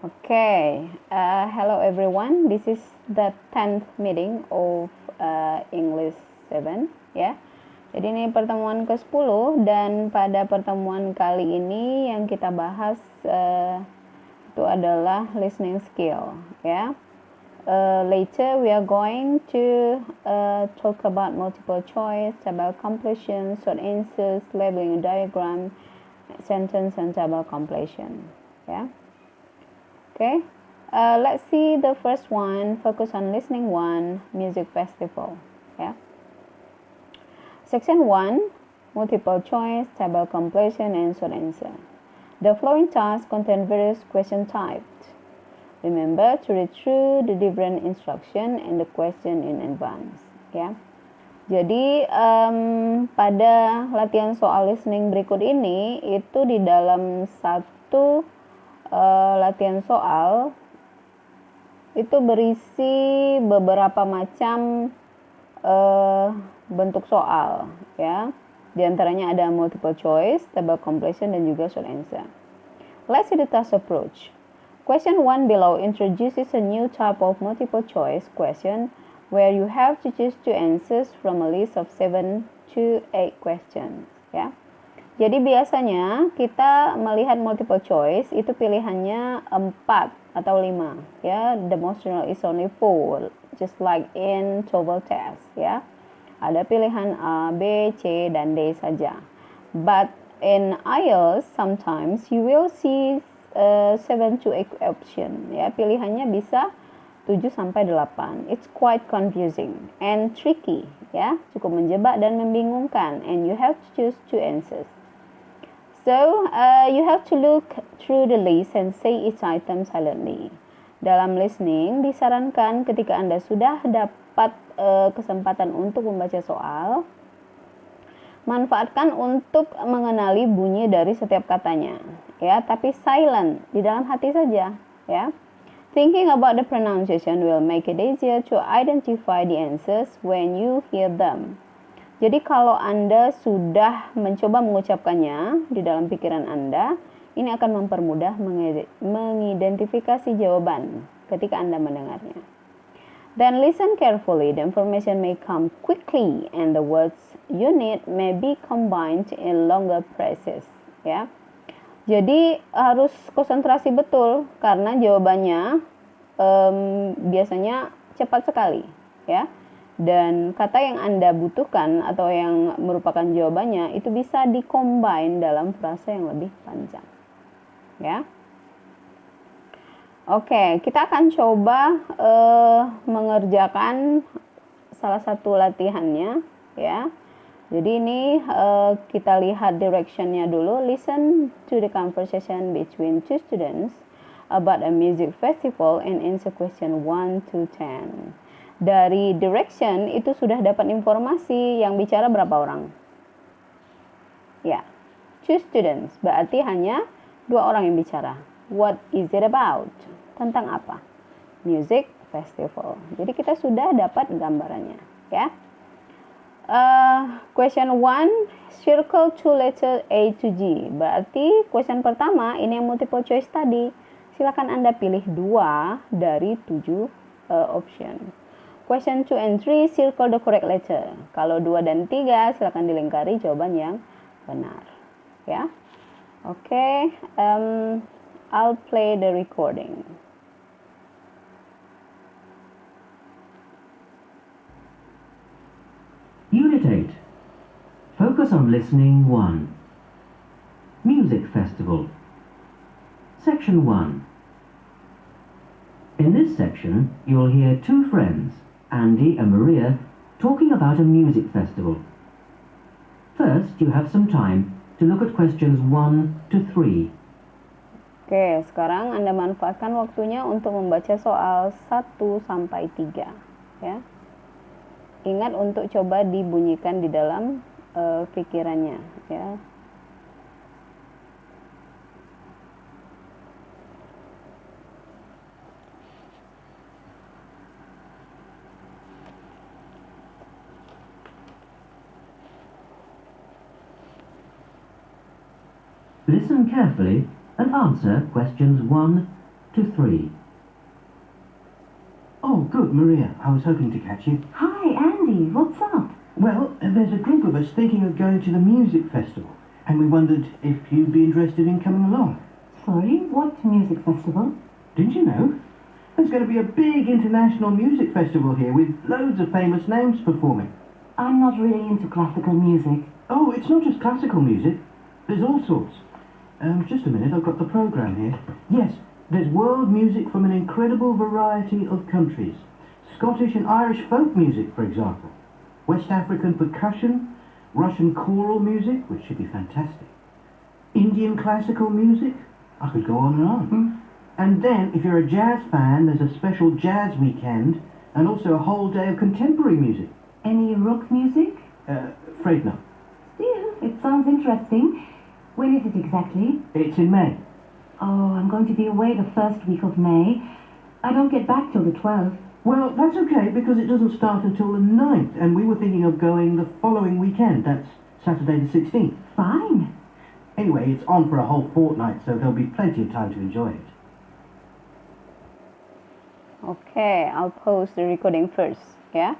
Okay, hello everyone. This is the 10th meeting of English 7 ya. Jadi ini pertemuan ke-10 dan pada pertemuan kali ini yang kita bahas itu adalah listening skill ya. Later we are going to talk about multiple choice, table completion, short answers, labeling diagram, sentence and table completion ya. Okay, let's see the first one. Focus on listening one, music festival. Yeah. Section 1, multiple choice, table completion, and short answer. The following tasks contain various question types. Remember to read through the different instruction and the question in advance. Ya. Jadi pada latihan soal listening berikut ini itu di dalam satu latihan soal itu berisi beberapa macam bentuk soal ya. Di antaranya ada multiple choice, table completion dan juga short answer. Let's see the task approach. Question 1 below introduces a new type of multiple choice question where you have to choose two answers from a list of 7 to 8 questions ya. Jadi biasanya kita melihat multiple choice itu pilihannya 4 atau 5 ya. The most general is only 4, just like in TOEFL test ya. Ada pilihan A, B, C dan D saja. But in IELTS sometimes you will see 7 to 8 option ya. Pilihannya bisa 7 sampai 8. It's quite confusing and tricky ya. Cukup menjebak dan membingungkan and you have to choose two answers. So, you have to look through the list and say each item silently. Dalam listening, disarankan ketika Anda sudah dapat kesempatan untuk membaca soal, manfaatkan untuk mengenali bunyi dari setiap katanya. Ya, tapi silent, di dalam hati saja. Ya. Thinking about the pronunciation will make it easier to identify the answers when you hear them. Jadi kalau Anda sudah mencoba mengucapkannya di dalam pikiran Anda, ini akan mempermudah mengidentifikasi jawaban ketika Anda mendengarnya. Then listen carefully. The information may come quickly and the words you need may be combined in longer phrases. Ya. Jadi harus konsentrasi betul karena jawabannya biasanya cepat sekali, ya. Dan kata yang Anda butuhkan atau yang merupakan jawabannya itu bisa dikombine dalam frasa yang lebih panjang. Ya. Oke, kita akan coba mengerjakan salah satu latihannya ya. Jadi ini kita lihat directionnya dulu. Listen to the conversation between two students about a music festival and answer question 1 to 10. Dari direction itu sudah dapat informasi yang bicara berapa orang? Ya, two students, berarti hanya 2 orang yang bicara. What is it about? Tentang apa? Music festival. Jadi kita sudah dapat gambarannya, ya. Question 1, circle two letter A to G. Berarti question pertama ini yang multiple choice tadi. Silakan Anda pilih 2 dari 7 option. Question 2 and 3, circle the correct letter. Kalau 2 dan 3, silakan dilingkari jawaban yang benar. Ya, oke. I'll play the recording. Unit 8. Focus on listening 1. Music festival. Section 1. In this section, you'll hear two friends, Andy and Maria, talking about a music festival. First, you have some time to look at questions 1 to 3. Oke, sekarang Anda manfaatkan waktunya untuk membaca soal 1 sampai 3, ya. Ingat untuk coba dibunyikan di dalam pikirannya, ya. Listen carefully and answer questions 1 to 3. Oh, good, Maria. I was hoping to catch you. Hi, Andy. What's up? Well, there's a group of us thinking of going to the music festival, and we wondered if you'd be interested in coming along. Sorry, what music festival? Didn't you know? There's going to be a big international music festival here with loads of famous names performing. I'm not really into classical music. Oh, it's not just classical music. There's all sorts. Just a minute, I've got the program here. Yes, there's world music from an incredible variety of countries. Scottish and Irish folk music, for example. West African percussion, Russian choral music, which should be fantastic. Indian classical music. I could go on and on. And then, if you're a jazz fan, there's a special jazz weekend and also a whole day of contemporary music. Any rock music? Afraid not. Still, it sounds interesting. When is it exactly? It's in May. Oh, I'm going to be away the first week of May. I don't get back till the 12th. Well, that's okay, because it doesn't start until the 9th, and we were thinking of going the following weekend. That's Saturday the 16th. Fine. Anyway, it's on for a whole fortnight, so there'll be plenty of time to enjoy it. Okay, I'll pause the recording first, ya.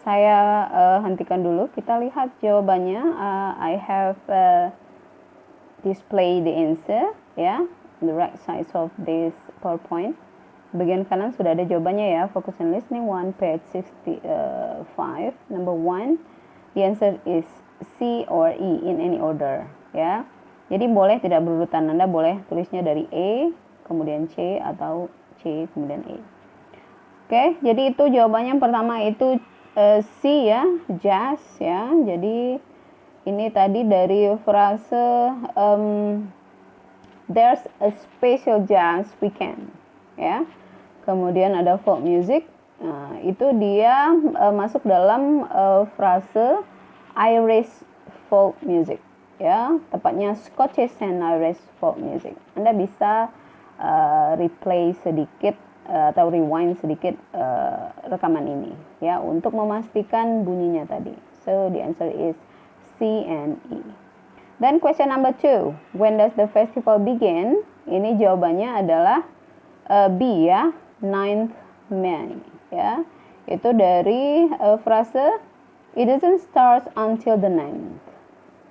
Saya hentikan dulu. Kita lihat jawabannya. I have displayed the answer, ya, on the right side of this PowerPoint. Bagian kanan sudah ada jawabannya ya. Focus on listening 1, page 65. Number 1, the answer is C or E in any order, ya. Jadi boleh tidak berurutan. Anda boleh tulisnya dari E, kemudian C, atau C, kemudian E. Oke, jadi itu jawabannya. Yang pertama itu C ya, jazz ya. Jadi ini tadi dari frase there's a special jazz weekend ya. Kemudian ada folk music. Nah, itu dia masuk dalam frase Irish folk music ya, tepatnya Scottish and Irish folk music. Anda bisa replay sedikit atau rewind sedikit rekaman ini ya untuk memastikan bunyinya tadi. So the answer is C and E. Then question number 2, when does the festival begin? Ini jawabannya adalah B ya, 9th May ya. Itu dari frase it doesn't start until the 9th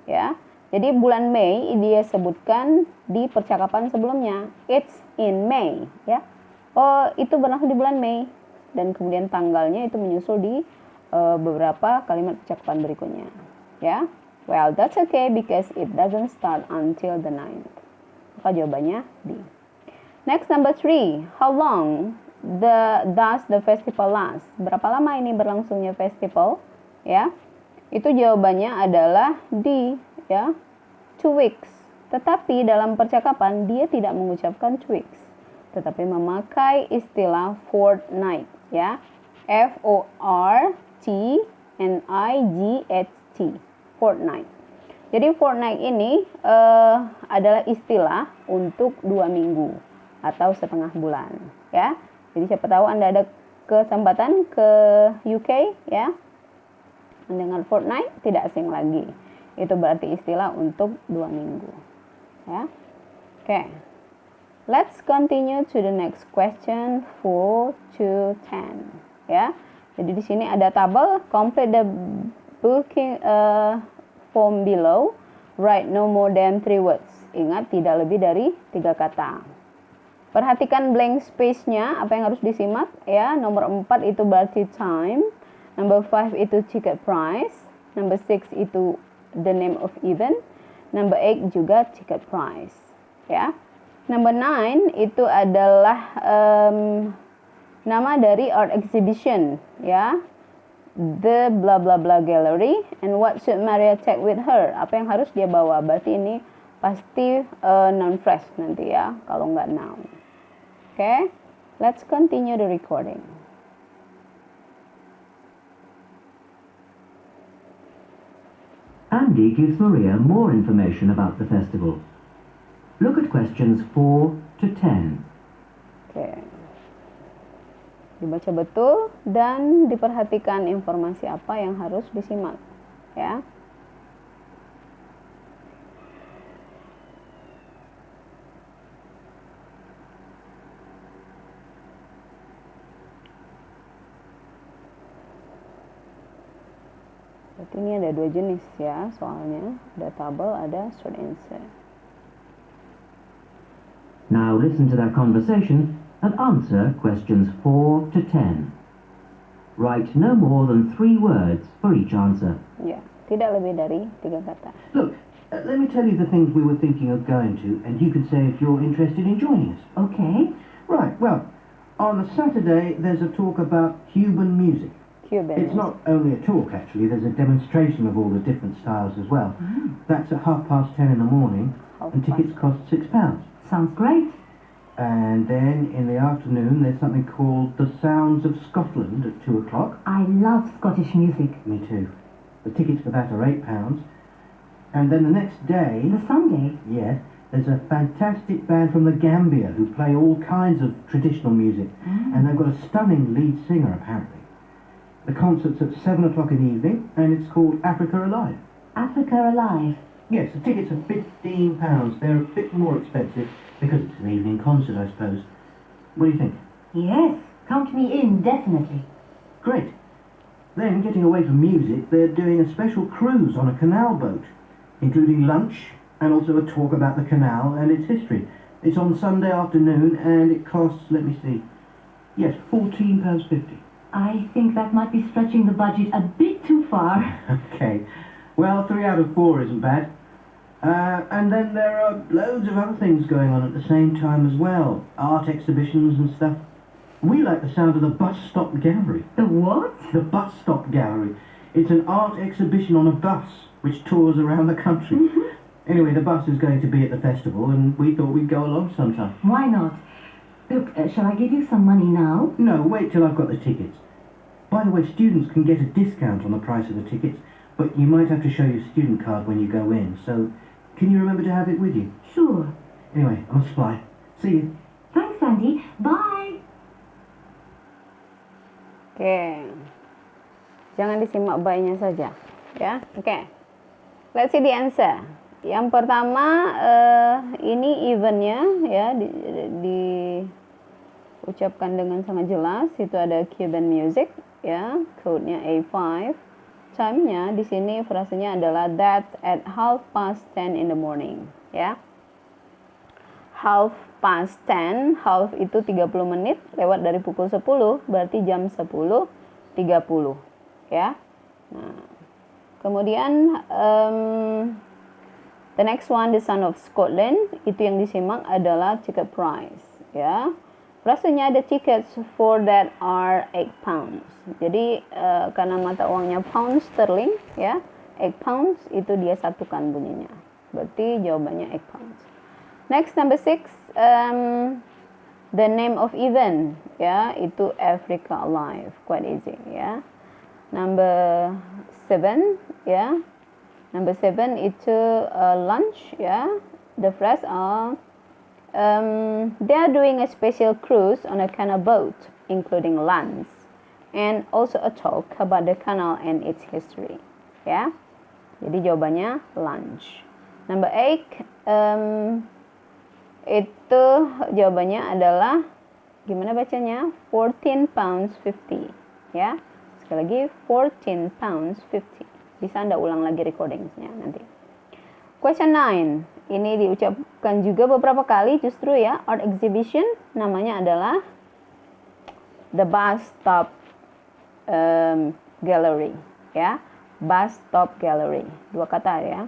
ya. Jadi bulan Mei dia sebutkan di percakapan sebelumnya, it's in May ya. Oh, itu berlangsung di bulan Mei, dan kemudian tanggalnya itu menyusul di beberapa kalimat percakapan berikutnya ya. Well, that's okay because it doesn't start until the 9th. Maka jawabannya D. Next, number 3, how long does the festival last? Berapa lama ini berlangsungnya festival ya? Itu jawabannya adalah D ya, 2 weeks. Tetapi dalam percakapan dia tidak mengucapkan 2 weeks, tetapi memakai istilah fortnight ya, F-O-R-T-N-I-G-H-T, fortnight. Jadi fortnight ini adalah istilah untuk 2 minggu atau setengah bulan ya. Jadi siapa tahu Anda ada kesempatan ke UK ya, mendengar fortnight tidak asing lagi. Itu berarti istilah untuk 2 minggu ya. Oke. Let's continue to the next question 4 to 10 ya. Jadi di sini ada tabel, complete the booking form below, write no more than 3 words. Ingat tidak lebih dari 3 kata. Perhatikan blank space-nya, apa yang harus disimak ya. Nomor 4 itu berarti time, number 5 itu ticket price, number 6 itu the name of event, number 8 juga ticket price ya. Number 9 itu adalah nama dari art exhibition ya, the blah blah blah gallery, and what should Maria take with her? Apa yang harus dia bawa? Berarti ini pasti noun phrase nanti ya, kalau nggak noun. Okay, let's continue the recording. Andy gives Maria more information about the festival. Look at questions 4 to 10. Oke. Dibaca betul dan diperhatikan informasi apa yang harus disimak ya. Berarti ini ada dua jenis ya soalnya. Ada tabel, ada short answer. Now listen to that conversation and answer questions 4 to 10. Write no more than 3 words for each answer. Ya, tidak lebih dari 3 kata. Look, let me tell you the things we were thinking of going to, and you can say if you're interested in joining us. Okay. Right, well, on a Saturday there's a talk about Cuban music. Cuban It's music. not only a talk, actually, there's a demonstration of all the different styles as well. That's at 10:30 in the morning, and tickets cost £6. Sounds great. And then in the afternoon there's something called The Sounds of Scotland at 2 o'clock. I love Scottish music. Me too. The tickets for that are £8. And then the next day, The Sunday. yes, there's a fantastic band from the Gambia who play all kinds of traditional music. And they've got a stunning lead singer, apparently. The concert's at 7 o'clock in the evening, and it's called Africa Alive. Africa Alive. Yes, the tickets are £15. They're a bit more expensive because it's an evening concert, I suppose. What do you think? Yes, count me in, definitely. Great. Then, getting away from music, they're doing a special cruise on a canal boat, including lunch and also a talk about the canal and its history. It's on Sunday afternoon and it costs, let me see, yes, £14.50. I think that might be stretching the budget a bit too far. Okay. Well, 3 out of 4 isn't bad. And then there are loads of other things going on at the same time as well. Art exhibitions and stuff. We like the sound of the Bus Stop Gallery. The what? The Bus Stop Gallery. It's an art exhibition on a bus which tours around the country. Anyway, the bus is going to be at the festival and we thought we'd go along sometime. Why not? Look, shall I give you some money now? No, wait till I've got the tickets. By the way, students can get a discount on the price of the tickets, but you might have to show your student card when you go in, so can you remember to have it with you? Sure. Anyway, I must fly. See you. Thanks, Andy. Bye. Oke. Jangan disimak by-nya saja, ya. Oke. Let's see the answer. Yang pertama ini eventnya ya diucapkan dengan sangat jelas. Itu ada Cuban music ya, code-nya A5. Time-nya di sini frasenya adalah that at 10:30 in the morning ya. 10:30, half itu 30 menit lewat dari pukul 10, berarti jam 10.30 ya. Nah, kemudian the next one, the Son of Scotland, itu yang disimak adalah ticket price ya. Frasenya the tickets for that are £8. Jadi karena mata uangnya pound sterling ya, £8 itu dia satukan bunyinya. Berarti jawabannya £8. Next, number 6, the name of event ya, itu Africa Alive, quite easy ya. Number 7 ya. Number 7 itu lunch ya. The phrase are they are doing a special cruise on a canal boat, including lunch, and also a talk about the canal and its history. Ya, jadi jawabannya lunch. Number 8, itu jawabannya adalah gimana bacanya? £14.50. Ya, sekali lagi £14.50. Bisa Anda ulang lagi recordingnya nanti. Question 9. Ini diucapkan juga beberapa kali justru ya. Art exhibition namanya adalah The Bus Stop Gallery ya. Bus Stop Gallery. 2 kata ya.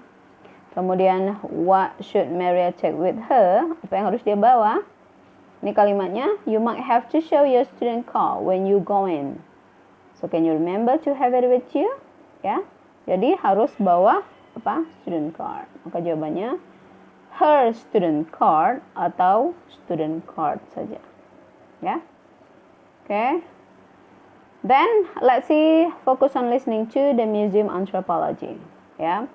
Kemudian what should Maria take with her? Apa yang harus dia bawa? Ini kalimatnya, you might have to show your student card when you go in. So can you remember to have it with you? Ya. Jadi harus bawa apa? Student card. Maka jawabannya her student card atau student card saja. Ya. Okay. Then let's see, focus on listening to the museum anthropology. Ya.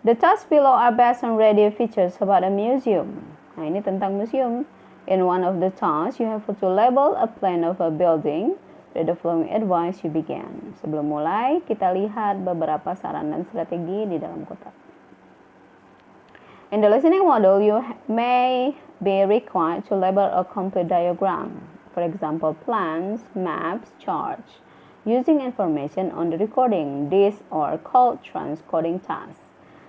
The tasks below are based on radio features about a museum. Nah, ini tentang museum. In one of the tasks, you have to label a plan of a building. Read the following advice you began. Sebelum mulai, kita lihat beberapa saran dan strategi di dalam kotak. In the listening model, you may be required to label a complete diagram. For example, plans, maps, charts. using information on the recording. These are called transcoding tasks.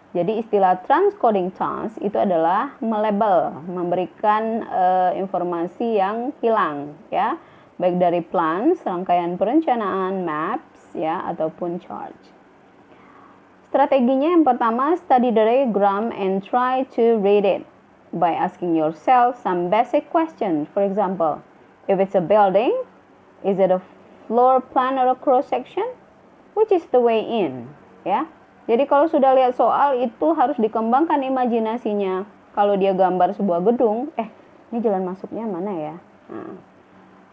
Jadi istilah transcoding task itu adalah melabel, memberikan informasi yang hilang, ya, baik dari plan, serangkaian perencanaan, maps, ya, ataupun chart. Strateginya yang pertama, study the diagram and try to read it by asking yourself some basic questions. For example, if it's a building, is it a floor plan or a cross section? Which is the way in, ya. Jadi kalau sudah lihat soal itu harus dikembangkan imajinasinya. Kalau dia gambar sebuah gedung, ini jalan masuknya mana ya? Nah,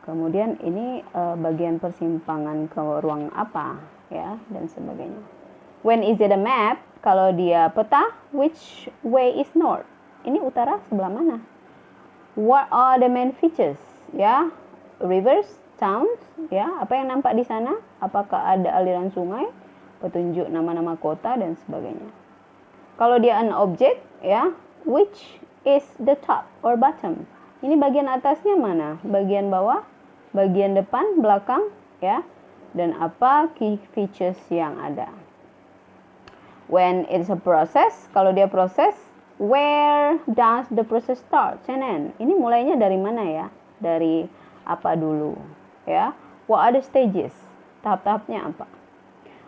kemudian ini bagian persimpangan ke ruang apa, ya, dan sebagainya. When is it a map? Kalau dia peta, which way is north? Ini utara sebelah mana? What are the main features? Ya, rivers, towns, ya, apa yang nampak di sana? Apakah ada aliran sungai? Petunjuk nama-nama kota dan sebagainya. Kalau dia an object, ya, which is the top or bottom? Ini bagian atasnya mana? Bagian bawah, bagian depan, belakang, ya. Dan apa key features yang ada? When it's a process, kalau dia proses, where does the process start and end? Ini mulainya dari mana ya? Dari apa dulu, ya? What are the stages? Tahap-tahapnya apa?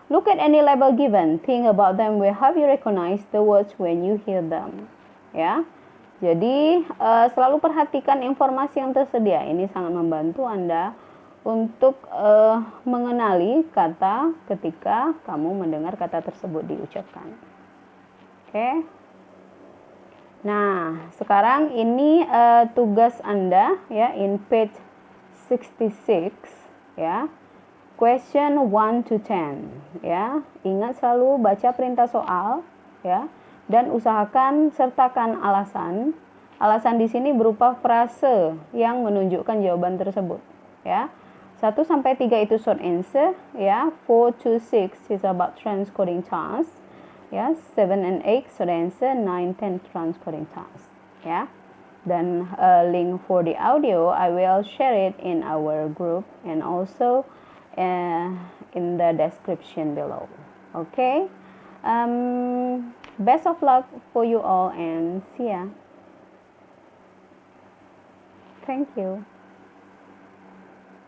Look at any label given. Think about them. Where have you recognized the words when you hear them? Ya, jadi selalu perhatikan informasi yang tersedia. Ini sangat membantu Anda untuk mengenali kata ketika kamu mendengar kata tersebut diucapkan. Oke. Nah, sekarang ini tugas Anda ya in page 66 ya. Question 1 to 10 ya. Ingat selalu baca perintah soal ya dan usahakan sertakan alasan. Alasan di sini berupa frase yang menunjukkan jawaban tersebut ya. 1 sampai 3 itu short answer ya. 4 to 6 is about transcoding task ya. 7 and 8 short answer, 9 10 transcoding task ya. Dan link for the audio I will share it in our group and also in the description below. Okay, best of luck for you all and see ya. Thank you.